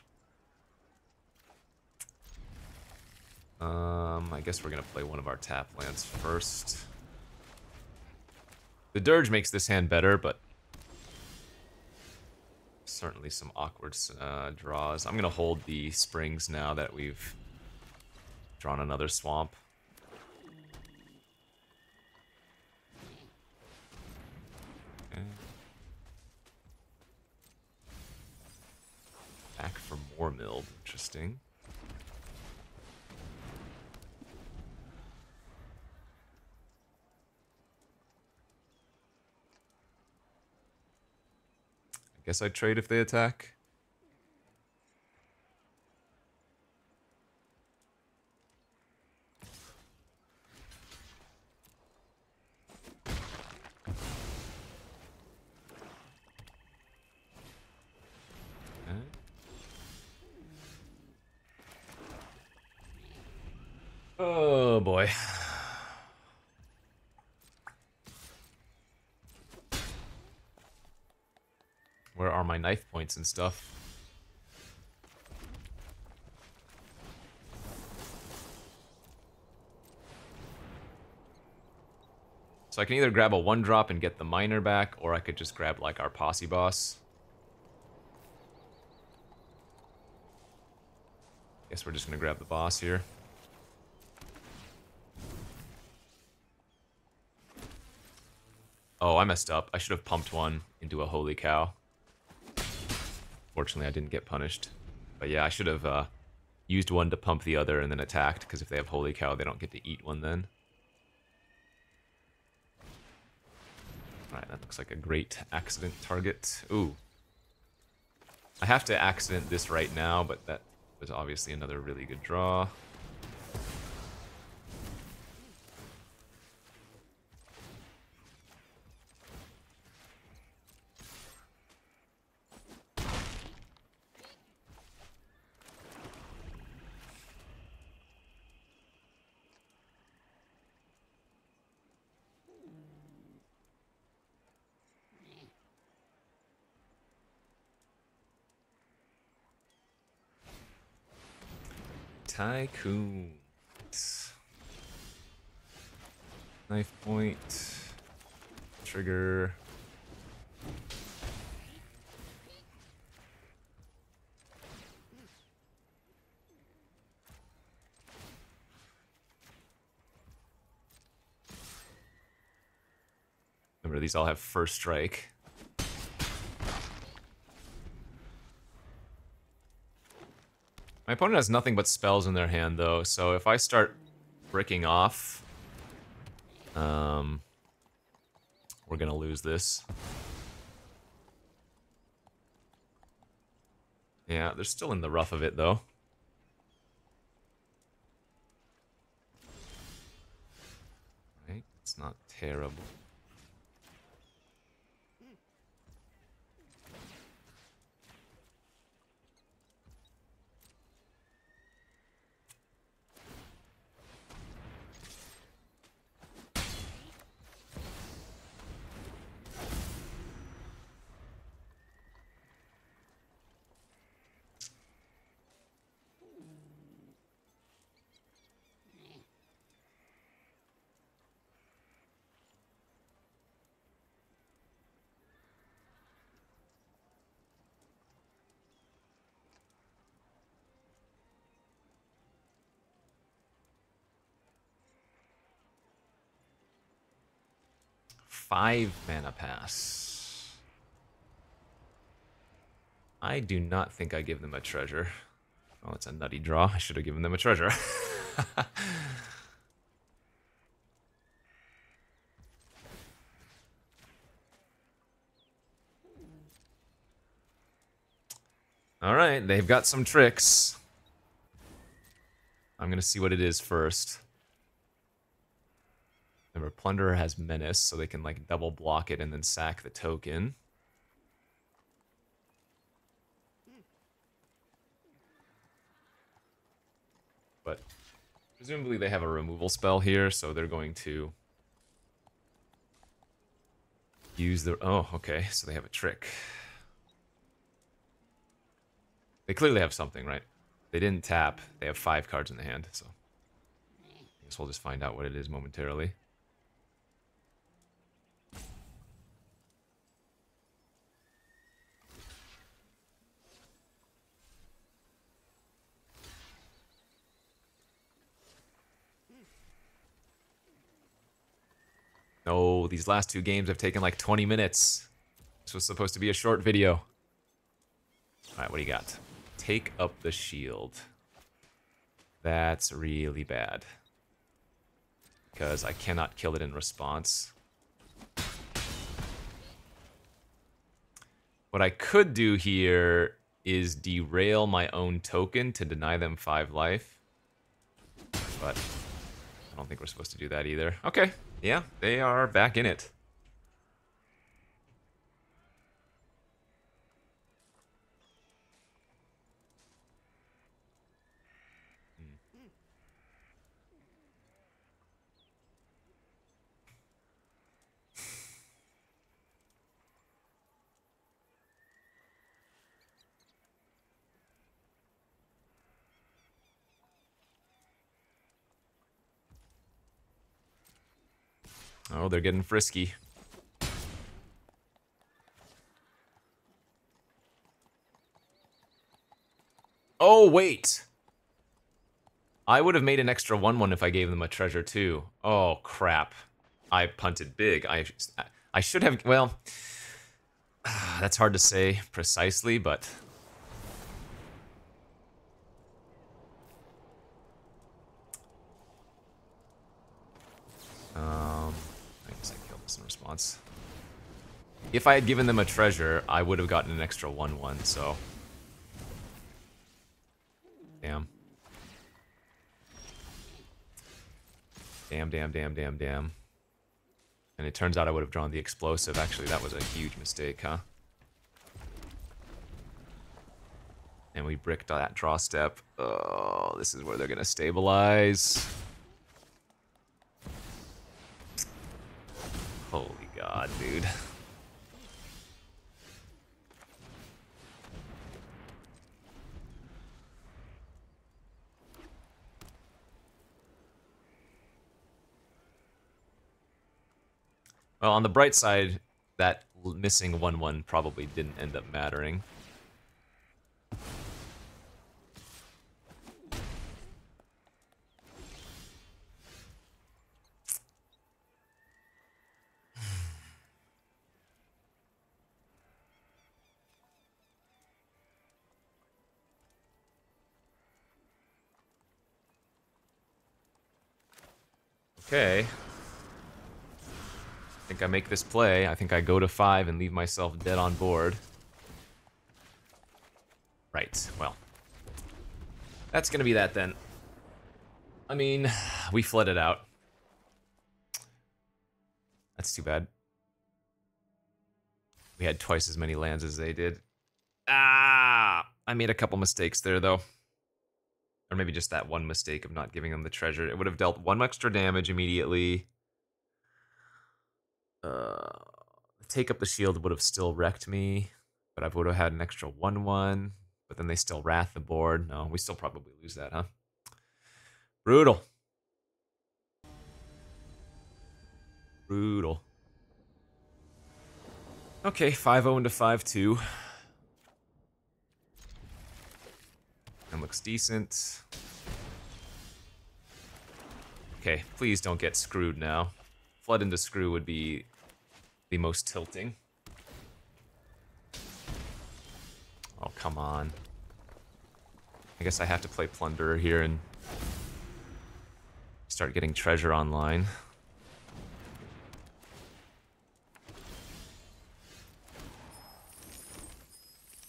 I guess we're gonna play one of our tap lands first. The Dirge makes this hand better, but certainly some awkward draws. I'm gonna hold the Springs now that we've drawn another swamp. Okay. Back for more milled. Interesting. I guess I'd trade if they attack. Okay. Oh boy. Where are my knife points and stuff? So I can either grab a 1-drop and get the Miner back, or I could just grab like our Posse Boss. Guess we're just gonna grab the boss here. Oh, I messed up. I should have pumped one into a Holy Cow. Fortunately, I didn't get punished. But yeah, I should have used one to pump the other and then attacked, because if they have Holy Cow, they don't get to eat one then. Alright, that looks like a great accident target. Ooh. I have to accident this right now, but that was obviously another really good draw. Tycoon. Knife point. Trigger. Remember, these all have first strike. My opponent has nothing but spells in their hand, though, so if I start bricking off, we're gonna lose this. Yeah, they're still in the rough of it, though. Right, it's not terrible. Five mana pass. I do not think I give them a treasure. Oh, it's a nutty draw. I should have given them a treasure. Alright, they've got some tricks. I'm gonna see what it is first. Remember, Plunderer has Menace, so they can like double block it and then sack the token. But presumably they have a removal spell here, so they're going to use the... Oh, okay, so they have a trick. They clearly have something, right? They didn't tap. They have 5 cards in the hand, so I guess we'll just find out what it is momentarily. No, these last 2 games have taken like 20 minutes. This was supposed to be a short video. Alright, what do you got? Take up the shield. That's really bad. Because I cannot kill it in response. What I could do here is derail my own token to deny them 5 life. But I don't think we're supposed to do that either. Okay, yeah, they are back in it. Oh, they're getting frisky. Oh, wait. I would have made an extra 1/1 if I gave them a treasure too. Oh, crap. I punted big. I should have... Well, that's hard to say precisely, but... I guess I killed this in response. If I had given them a treasure, I would have gotten an extra 1/1, so... Damn. Damn. And it turns out I would have drawn the explosive. Actually, that was a huge mistake, huh? And we bricked that draw step. Oh, this is where they're gonna stabilize. Holy God, dude. Well, on the bright side, that missing 1/1 probably didn't end up mattering. Okay. I think I make this play. I think I go to 5 and leave myself dead on board. Right, well. That's gonna be that then. I mean, we flooded out. That's too bad. We had twice as many lands as they did. Ah! I made a couple mistakes there, though. Or maybe just that one mistake of not giving them the treasure. It would have dealt 1 extra damage immediately. Take up the shield would have still wrecked me, but I would have had an extra 1/1. But then they still wrath the board. No, we still probably lose that, huh? Brutal. Brutal. Okay, 5-0 into 5-2. That looks decent. Okay, please don't get screwed now. Flood into screw would be the most tilting. Oh, come on. I guess I have to play Plunderer here and start getting treasure online.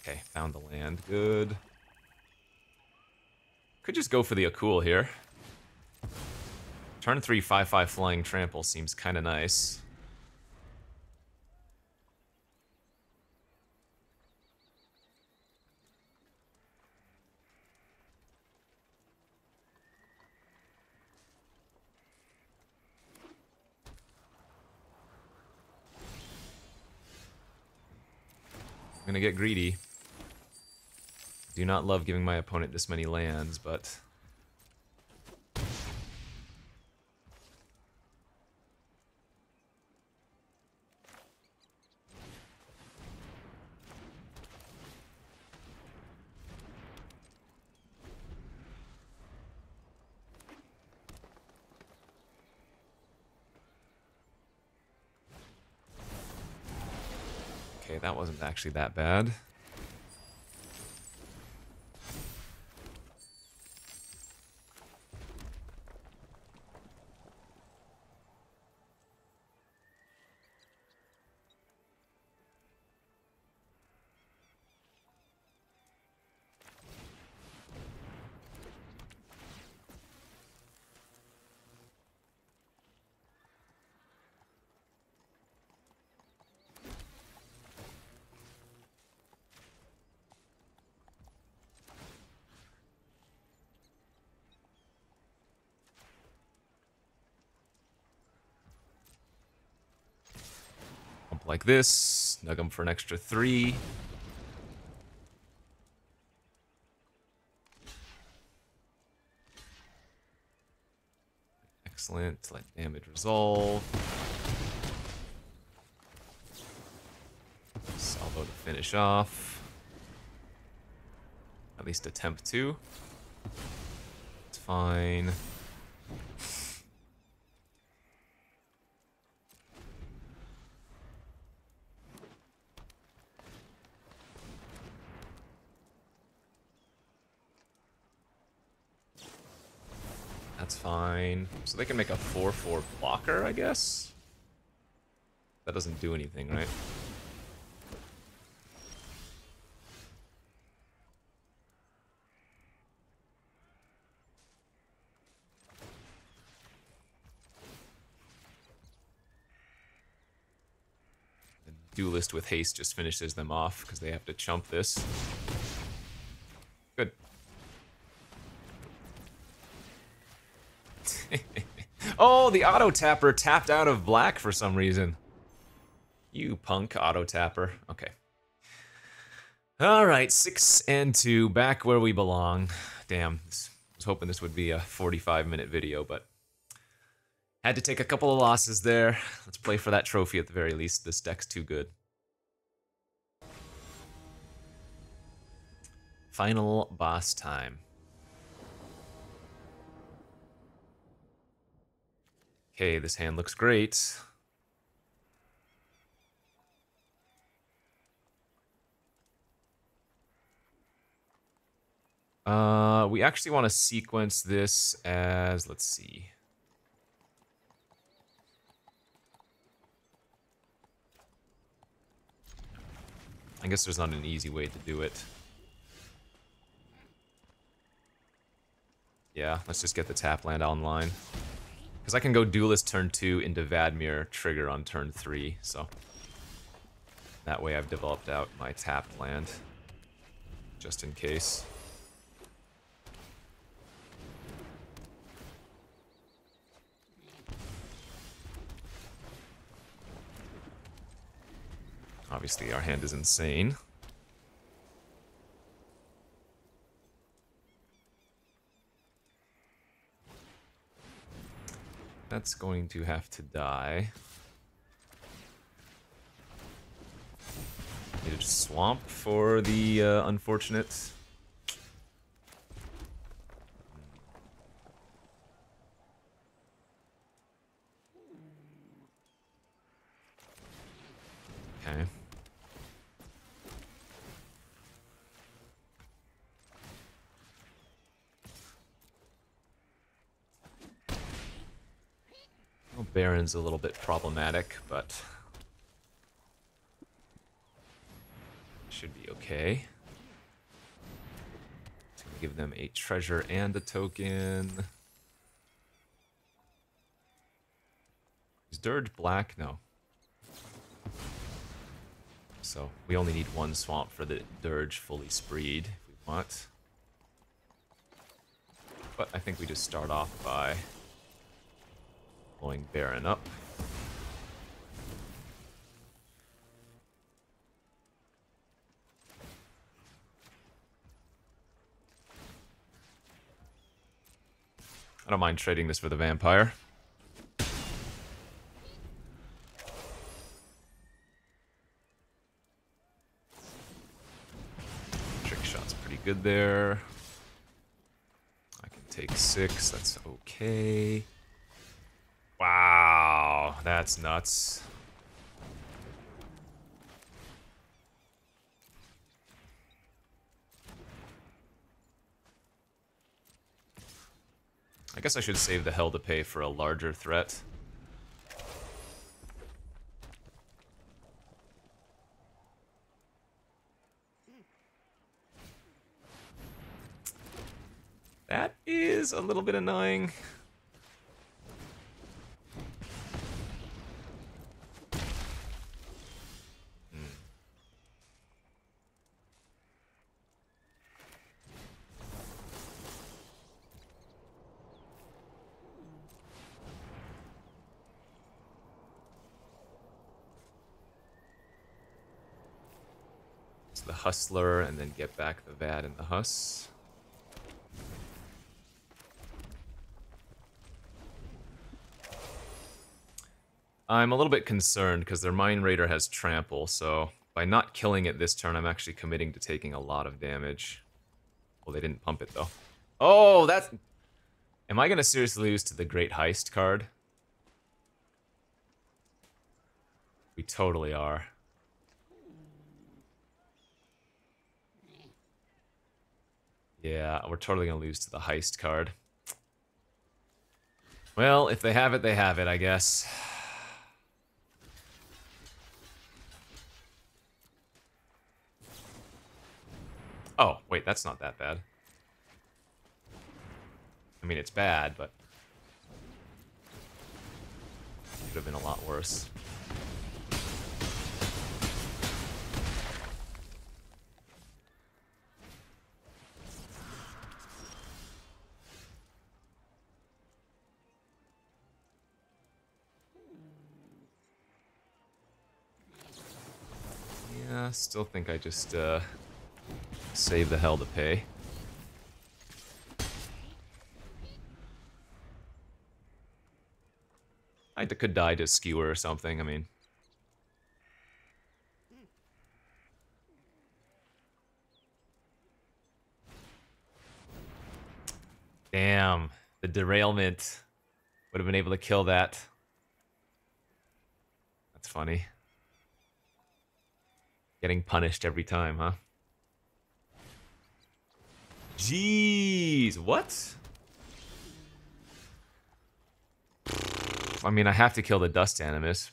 Okay, found the land. Good. Could just go for the Akul here. Turn 3 5/5 Flying Trample seems kind of nice. I'm gonna get greedy. Do not love giving my opponent this many lands, but... Okay, that wasn't actually that bad. Like this, snug him for an extra 3. Excellent, let damage resolve. Salvo to finish off. At least attempt to. It's fine. That's fine. So they can make a 4/4 blocker, I guess? That doesn't do anything, right? The Duelist with haste just finishes them off because they have to chump this. Good. Oh, the auto tapper tapped out of black for some reason. You punk auto tapper. Okay. All right, 6-2, back where we belong. Damn, I was hoping this would be a 45-minute video, but Had to take a couple of losses there. Let's play for that trophy at the very least. This deck's too good. Final boss time. Okay, this hand looks great. We actually want to sequence this as, let's see. I guess there's not an easy way to do it. Yeah, let's just get the tap land online. Because I can go Duelist turn 2 into Vadmir trigger on turn 3, so... That way I've developed out my tapped land. Just in case. Obviously our hand is insane. That's going to have to die. Needed a swamp for the unfortunate. Okay. Well, Baron's a little bit problematic, but should be okay. It's gonna give them a treasure and a token. Is Dirge black? No. So we only need one swamp for the Dirge fully spreed if we want. But I think we just start off by blowing Baron up. I don't mind trading this for the vampire. Trick shot's pretty good there. I can take 6, that's okay. Wow, that's nuts. I guess I should save the hell to pay for a larger threat. That is a little bit annoying. The Hustler, and then get back the Vad and the Huss. I'm a little bit concerned because their Mind Raider has Trample, so by not killing it this turn, I'm actually committing to taking a lot of damage. Well, they didn't pump it, though. Oh, that's... Am I going to seriously lose to the Great Heist card? We totally are. Yeah, we're totally gonna lose to the Heist card. Well, if they have it, they have it, I guess. Oh, wait, that's not that bad. I mean, it's bad, but... it could have been a lot worse. Yeah, still think I just, save the hell to pay. I could die to Skewer or something, I mean. Damn, the derailment would have been able to kill that. That's funny. Getting punished every time, huh? Jeez, what? I mean, I have to kill the Dust Animus.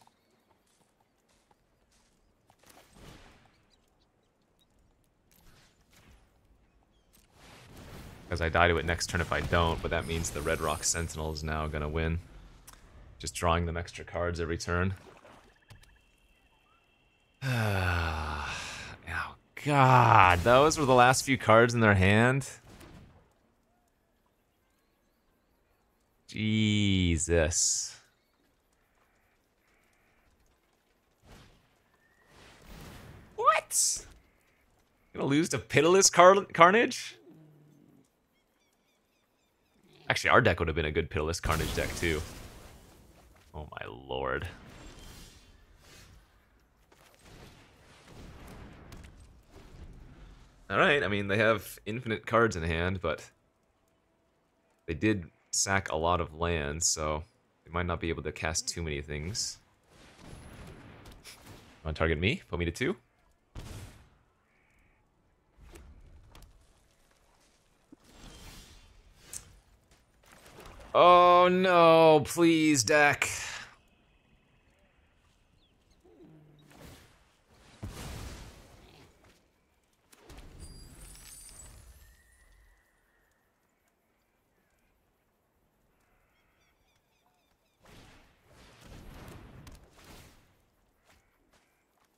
Because I die to it next turn if I don't, but that means the Red Rock Sentinel is now gonna win. Just drawing them extra cards every turn. Oh, God. Those were the last few cards in their hand? Jesus. What? Gonna lose to Pitiless Carnage? Actually, our deck would have been a good Pitiless Carnage deck, too. Oh my lord. Alright, I mean, they have infinite cards in hand, but they did sack a lot of lands, so they might not be able to cast too many things. Want to target me? Put me to 2? Oh no, please, deck.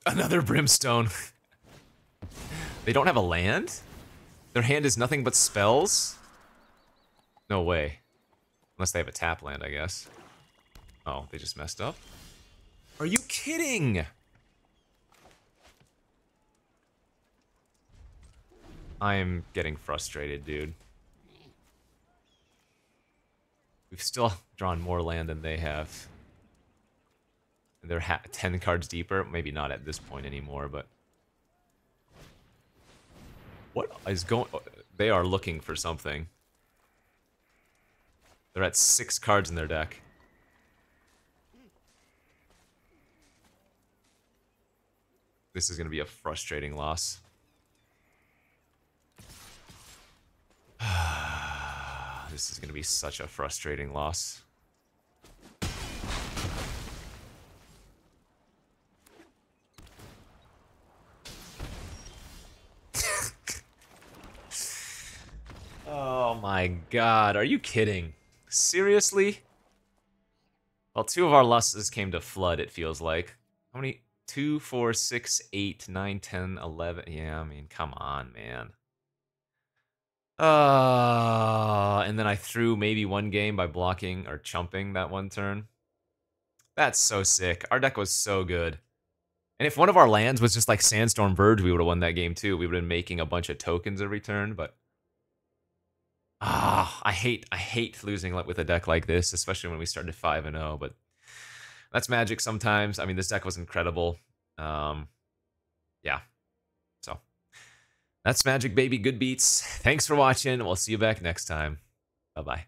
Another Brimstone. They don't have a land? Their hand is nothing but spells? No way. Unless they have a tap land, I guess. Oh, they just messed up? Are you kidding? I'm getting frustrated, dude. We've still drawn more land than they have. They're 10 cards deeper. Maybe not at this point anymore, but... What is going... They are looking for something. They're at 6 cards in their deck. This is going to be a frustrating loss. This is going to be such a frustrating loss. Oh my god, are you kidding? Seriously? Well, 2 of our losses came to Flood, it feels like. How many? 2, 4, 6, 8, 9, 10, 11. Yeah, I mean, come on, man. And then I threw maybe one game by blocking or chumping that one turn. That's so sick. Our deck was so good. And if one of our lands was just like Sandstorm Verge, we would have won that game too. We would have been making a bunch of tokens every turn, but... I hate losing with a deck like this, especially when we started 5-0, but that's Magic sometimes. I mean, this deck was incredible. Yeah. So, that's Magic, baby. Good beats. Thanks for watching. We'll see you back next time. Bye-bye.